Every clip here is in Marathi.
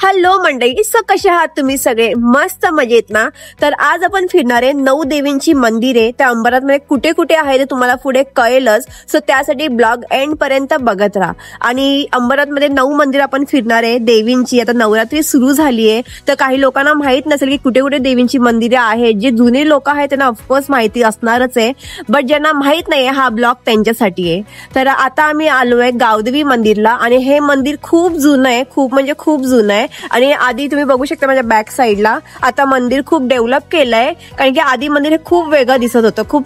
हॅलो मंडळी, कसे आहात तुम्ही सगळे? मस्त मजेत ना? तर आज आपण फिरणार आहे 9 देवींची मंदिरे. त्या अंबरनाथमध्ये कुठे कुठे आहे ते तुम्हाला पुढे कळेलच. सो त्यासाठी ब्लॉग एंड पर्यंत बघत राहा. आणि अंबरनाथमध्ये 9 मंदिर आपण फिरणार आहे देवींची. आता नवरात्री सुरू झाली आहे, तर काही लोकांना माहित नसेल की कुठे कुठे देवींची मंदिरे आहेत. जे जुने लोक आहेत त्यांना ऑफकोर्स माहिती असणारच आहे, बट ज्यांना माहित नाही हा ब्लॉग त्यांच्यासाठी आहे. तर आता आम्ही आलोय गावदेवी मंदिरला आणि हे मंदिर खूप जुनं आहे, खूप म्हणजे खूप जुनं आहे. आणि आधी तुम्ही बघू शकता माझ्या बॅक साईडला आता मंदिर खूप डेव्हलप केलंय, कारण की आधी मंदिर हे खूप वेगळं दिसत होतं, खूप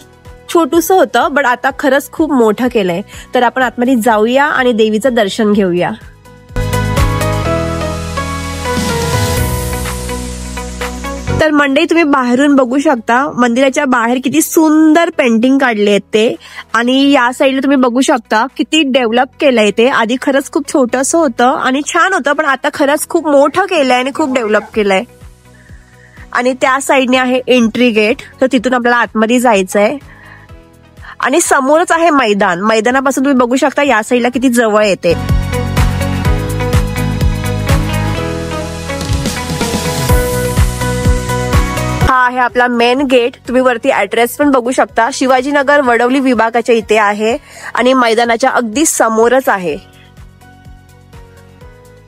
छोटूस होतं, बट आता खरंच खूप मोठं केलंय. तर आपण आतमध्ये जाऊया आणि देवीचं दर्शन घेऊया. तर मंडळी तुम्ही बाहेरून बघू शकता मंदिराच्या बाहेर किती सुंदर पेंटिंग काढले आहेत ते. आणि या साईडला तुम्ही बघू शकता किती डेव्हलप केलंय ते. आधी खरंच खूप छोटंसं होतं आणि छान होतं, पण आता खरंच खूप मोठं केलंय आणि खूप डेव्हलप केलंय. आणि त्या साईडने आहे एंट्री गेट, तर तिथून आपल्याला आतमध्ये जायचंय. आणि समोरच आहे मैदान. मैदानापासून तुम्ही बघू शकता या साईडला किती जवळ येते. हा आहे आपला मेन गेट. तुम्ही वरती ऍड्रेस पण बघू शकता. शिवाजीनगर वडवली विभागाच्या इथे आहे आणि मैदानाच्या अगदी समोरच आहे.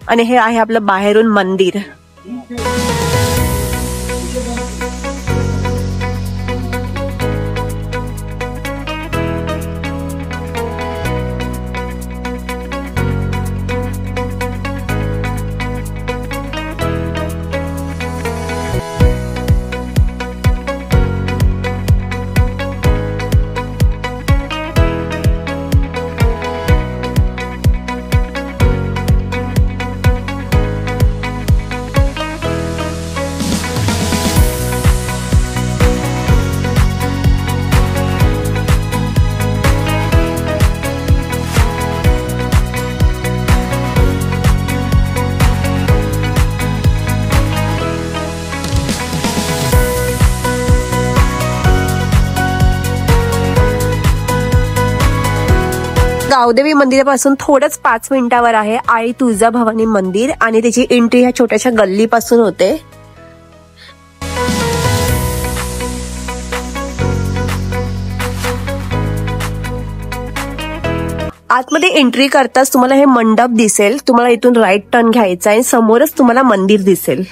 आणि हे आहे आपलं बाहेरून मंदिर. गावदेवी मंदिरापासून थोडंच 5 मिनिटावर आहे आई तुळजाभवानी मंदिर आणि त्याची एंट्री ह्या छोट्याशा गल्लीपासून होते. आतमध्ये एंट्री करताच तुम्हाला हे मंडप दिसेल. तुम्हाला इथून राईट टर्न घ्यायचा आहे, समोरच तुम्हाला मंदिर दिसेल.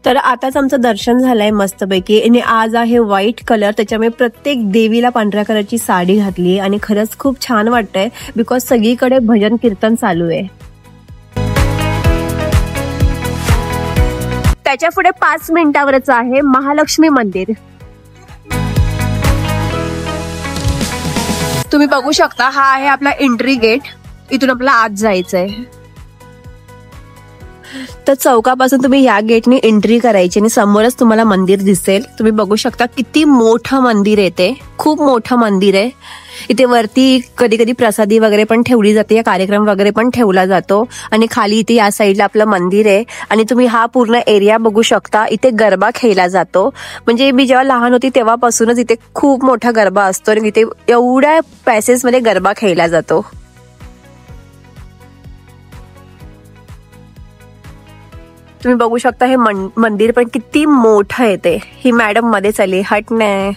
तर आताच आमचं दर्शन झालंय मस्तपैकी. आणि आज आहे व्हाईट कलर, त्याच्यामुळे प्रत्येक देवीला पांढऱ्या कलरची साडी घातली आणि खरंच खूप छान वाटतंय, बिकॉज सगळीकडे भजन कीर्तन चालू आहे. त्याच्या पुढे 5 मिनिटावरच आहे महालक्ष्मी मंदिर. तुम्ही बघू शकता हा आहे आपला एंट्री गेट. इथून आपल्याला आत जायचंय. तर चौकापासून तुम्ही या गेटने एंट्री करायची आणि समोरच तुम्हाला मंदिर दिसेल. तुम्ही बघू शकता किती मोठं मंदिर आहे ते, खूप मोठं मंदिर आहे. इथे वरती कधी कधी प्रसादी वगैरे पण ठेवली जाते, कार्यक्रम वगैरे पण ठेवला जातो. आणि खाली इथे या साईडला आपलं मंदिर आहे. आणि तुम्ही हा पूर्ण एरिया बघू शकता. इथे गरबा खेळला जातो. म्हणजे मी जेव्हा लहान होती तेव्हापासूनच इथे खूप मोठा गरबा असतो आणि इथे एवढ्या पॅसेस मध्ये गरबा खेळला जातो. तुम्ही बघू शकता हे मंदिर पण किती मोठं आहे ते. ही मॅडम मध्ये चालली, हट नाही.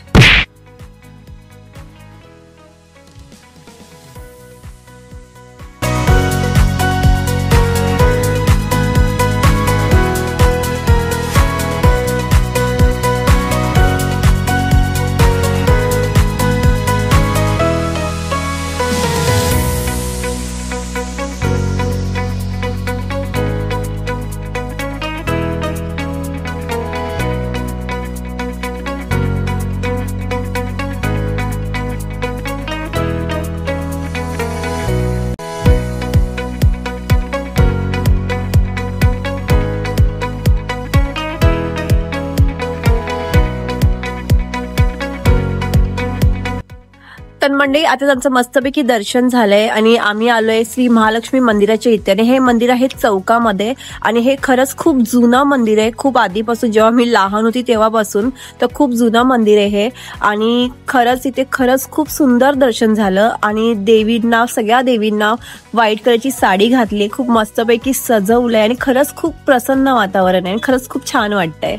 तर मंडळी आता आमचं मस्तपैकी दर्शन झालंय आणि आम्ही आलोय श्री महालक्ष्मी मंदिराच्या इथे. आणि हे मंदिर आहे चौकामध्ये आणि हे खरंच खूप जुनं मंदिर आहे. खूप आधीपासून, जेव्हा मी लहान होती तेव्हापासून, तर खूप जुनं मंदिर आहे हे. आणि खरंच इथे खरंच खूप सुंदर दर्शन झालं. आणि देवींना, सगळ्या देवींना व्हाईट कलरची साडी घातली, खूप मस्तपैकी सजवलंय आणि खरंच खूप प्रसन्न वातावरण आहे. खरंच खूप छान वाटतंय.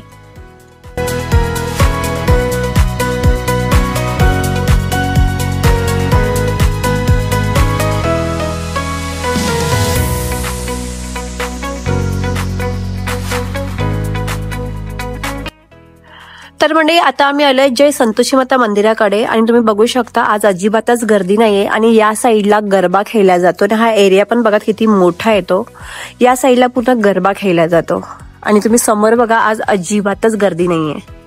तर म्हणजे आता आम्ही आलोय जय संतोषी माता मंदिराकडे. आणि तुम्ही बघू शकता आज अजिबातच गर्दी नाहीये. आणि या साईडला गरबा खेळला जातो. आणि हा एरिया पण बघा किती मोठा येतो. या साईडला पूर्ण गरबा खेळला जातो. आणि तुम्ही समोर बघा, आज अजिबातच गर्दी नाहीये.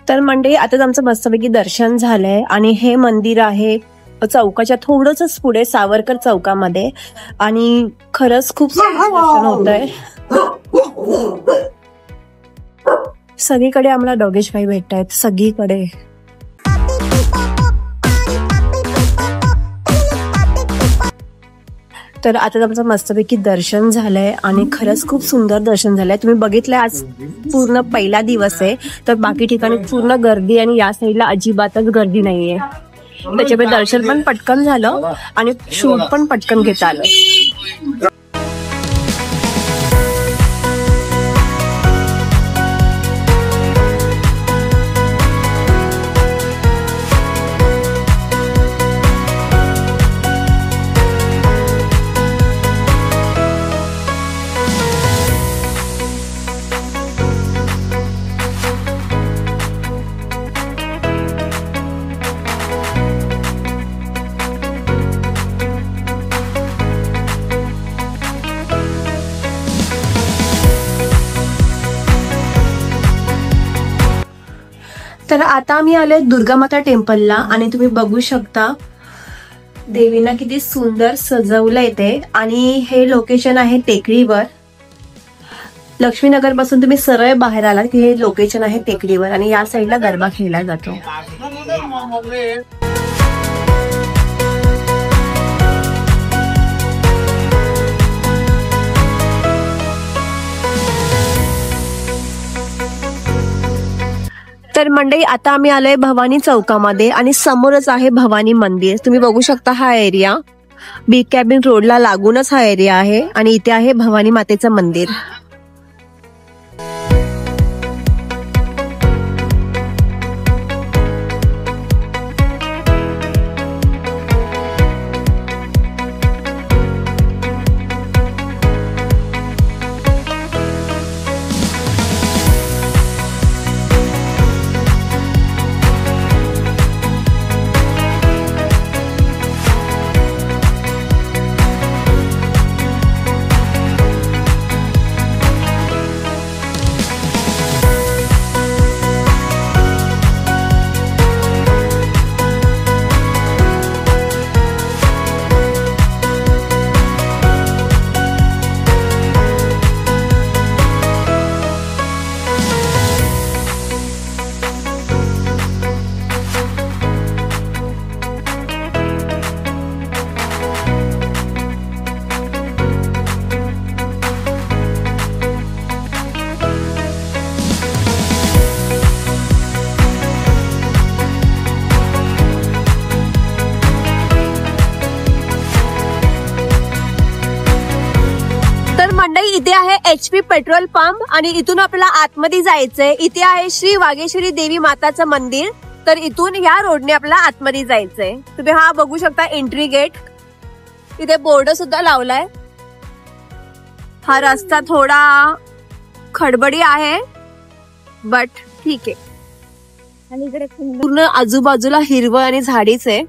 तर मंडळी आता आमचं मस्तपैकी दर्शन झालंय. आणि हे मंदिर आहे चौकाच्या थोडंच पुढे सावरकर चौकामध्ये. आणि खरंच खूप दर्शन होत आहे. सगळीकडे आम्हाला डॉगेश भाई भेटतायत, सगळीकडे. तर आता आमचं मस्तपैकी दर्शन झालंय आणि खरंच खूप सुंदर दर्शन झालंय. तुम्ही बघितलंय आज पूर्ण पहिला दिवस आहे, तर बाकी ठिकाणी पूर्ण गर्दी आणि या साईडला अजिबातच गर्दी नाहीये. त्याच्यामुळे दर्शन पण पटकन झालं आणि शूट पण पटकन घेता आलं. तर आता आम्ही आलोय दुर्गा माता टेम्पलला. आणि तुम्ही बघू शकता देवींना किती सुंदर सजवलंय ते. आणि हे लोकेशन आहे टेकडीवर. लक्ष्मीनगर पासून तुम्ही सरळ बाहेर आलात की हे लोकेशन आहे टेकडीवर. आणि या साईडला गरबा खेळला जातो. तर मंडळी आता आम्ही आलोय भवानी चौकामध्ये आणि समोरच आहे भवानी मंदिर. तुम्ही बघू शकता हा एरिया बी कॅबिन रोडला लागूनच हा एरिया आहे. आणि इथे आहे भवानी मातेचं मंदिर. इथे आहे HP पेट्रोल पंप आणि इथून आपल्याला आतमध्ये जायचंय. इथे आहे श्री वागेश्वरी देवी माताचं मंदिर. तर इथून ह्या रोडने आपल्याला आतमध्ये जायचंय. तुम्ही हा बघू शकता एंट्री गेट. इथे बोर्ड सुद्धा लावलाय. हा रस्ता थोडा खडबडी आहे बट ठीक आहे. आणि इकडे पूर्ण आजूबाजूला हिरवळ आणि झाडीच आहे.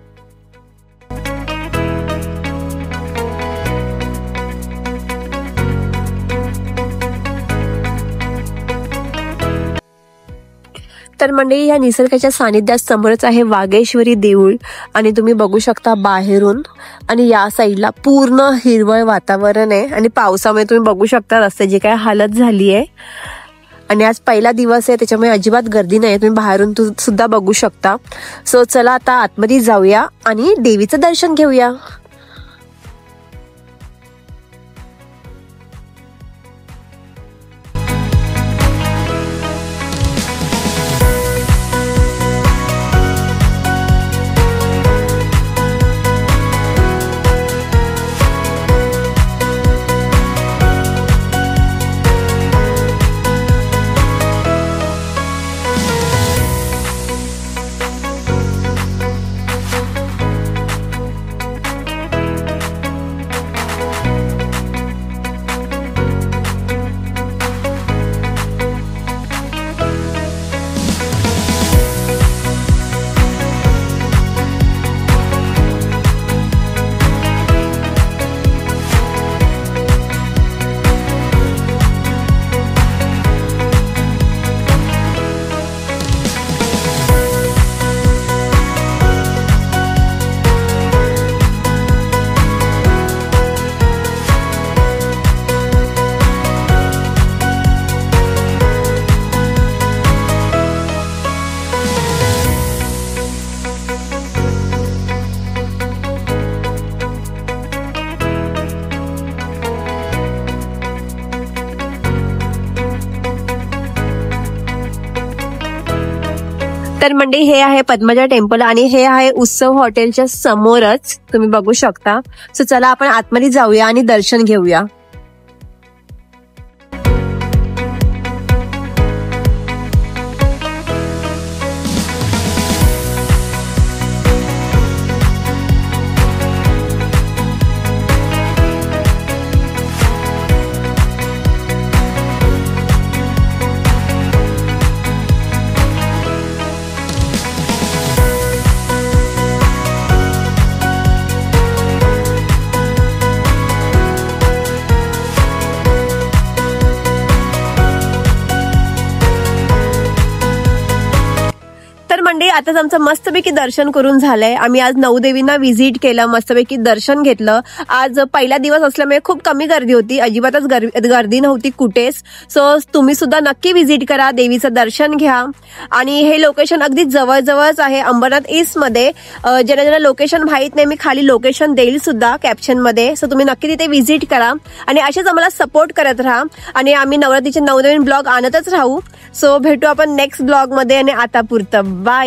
तर मंडळी या निसर्गाच्या सानिध्यात समोरच आहे वागेश्वरी देऊळ आणि तुम्ही बघू शकता बाहेरून आणि या साईडला पूर्ण हिरवळ वातावरण आहे आणि पावसामुळे तुम्ही बघू शकता रस्त्याची काय हालत झाली आहे. आणि आज पहिला दिवस आहे त्याच्यामुळे अजिबात गर्दी नाही. तुम्ही बाहेरून सुद्धा बघू शकता. सो चला आता आतमध्ये जाऊया आणि देवीचं दर्शन घेऊया. तर मंडळी हे आहे पद्मजा टेम्पल आणि हे आहे उत्सव हॉटेलच्या समोरच तुम्ही बघू शकता. सो चला आपण आतमध्ये जाऊया आणि दर्शन घेऊया. मंडळी आताच आमचं मस्तपैकी दर्शन करून झालंय. आम्ही आज 9 देवींना व्हिजिट केलं, मस्तपैकी दर्शन घेतलं. आज पहिला दिवस असल्यामुळे खूप कमी गर्दी होती, अजिबातच गर्दी नव्हती कुठेच. सो तुम्ही सुद्धा नक्की व्हिजिट करा, देवीचं दर्शन घ्या. आणि हे लोकेशन अगदी जवळजवळच आहे अंबरनाथ ईस्ट मध्ये. ज्यांना ज्यांना लोकेशन माहित नाही मी खाली लोकेशन देईल सुद्धा कॅप्शन मध्ये. सो तुम्ही नक्की तिथे व्हिजिट करा आणि असेच आम्हाला सपोर्ट करत राहा आणि आम्ही नवरात्रीचे 9 नवीन ब्लॉग आणतच राहू. सो भेटू आपण नेक्स्ट ब्लॉग मध्ये आणि आता पुरतं बाय.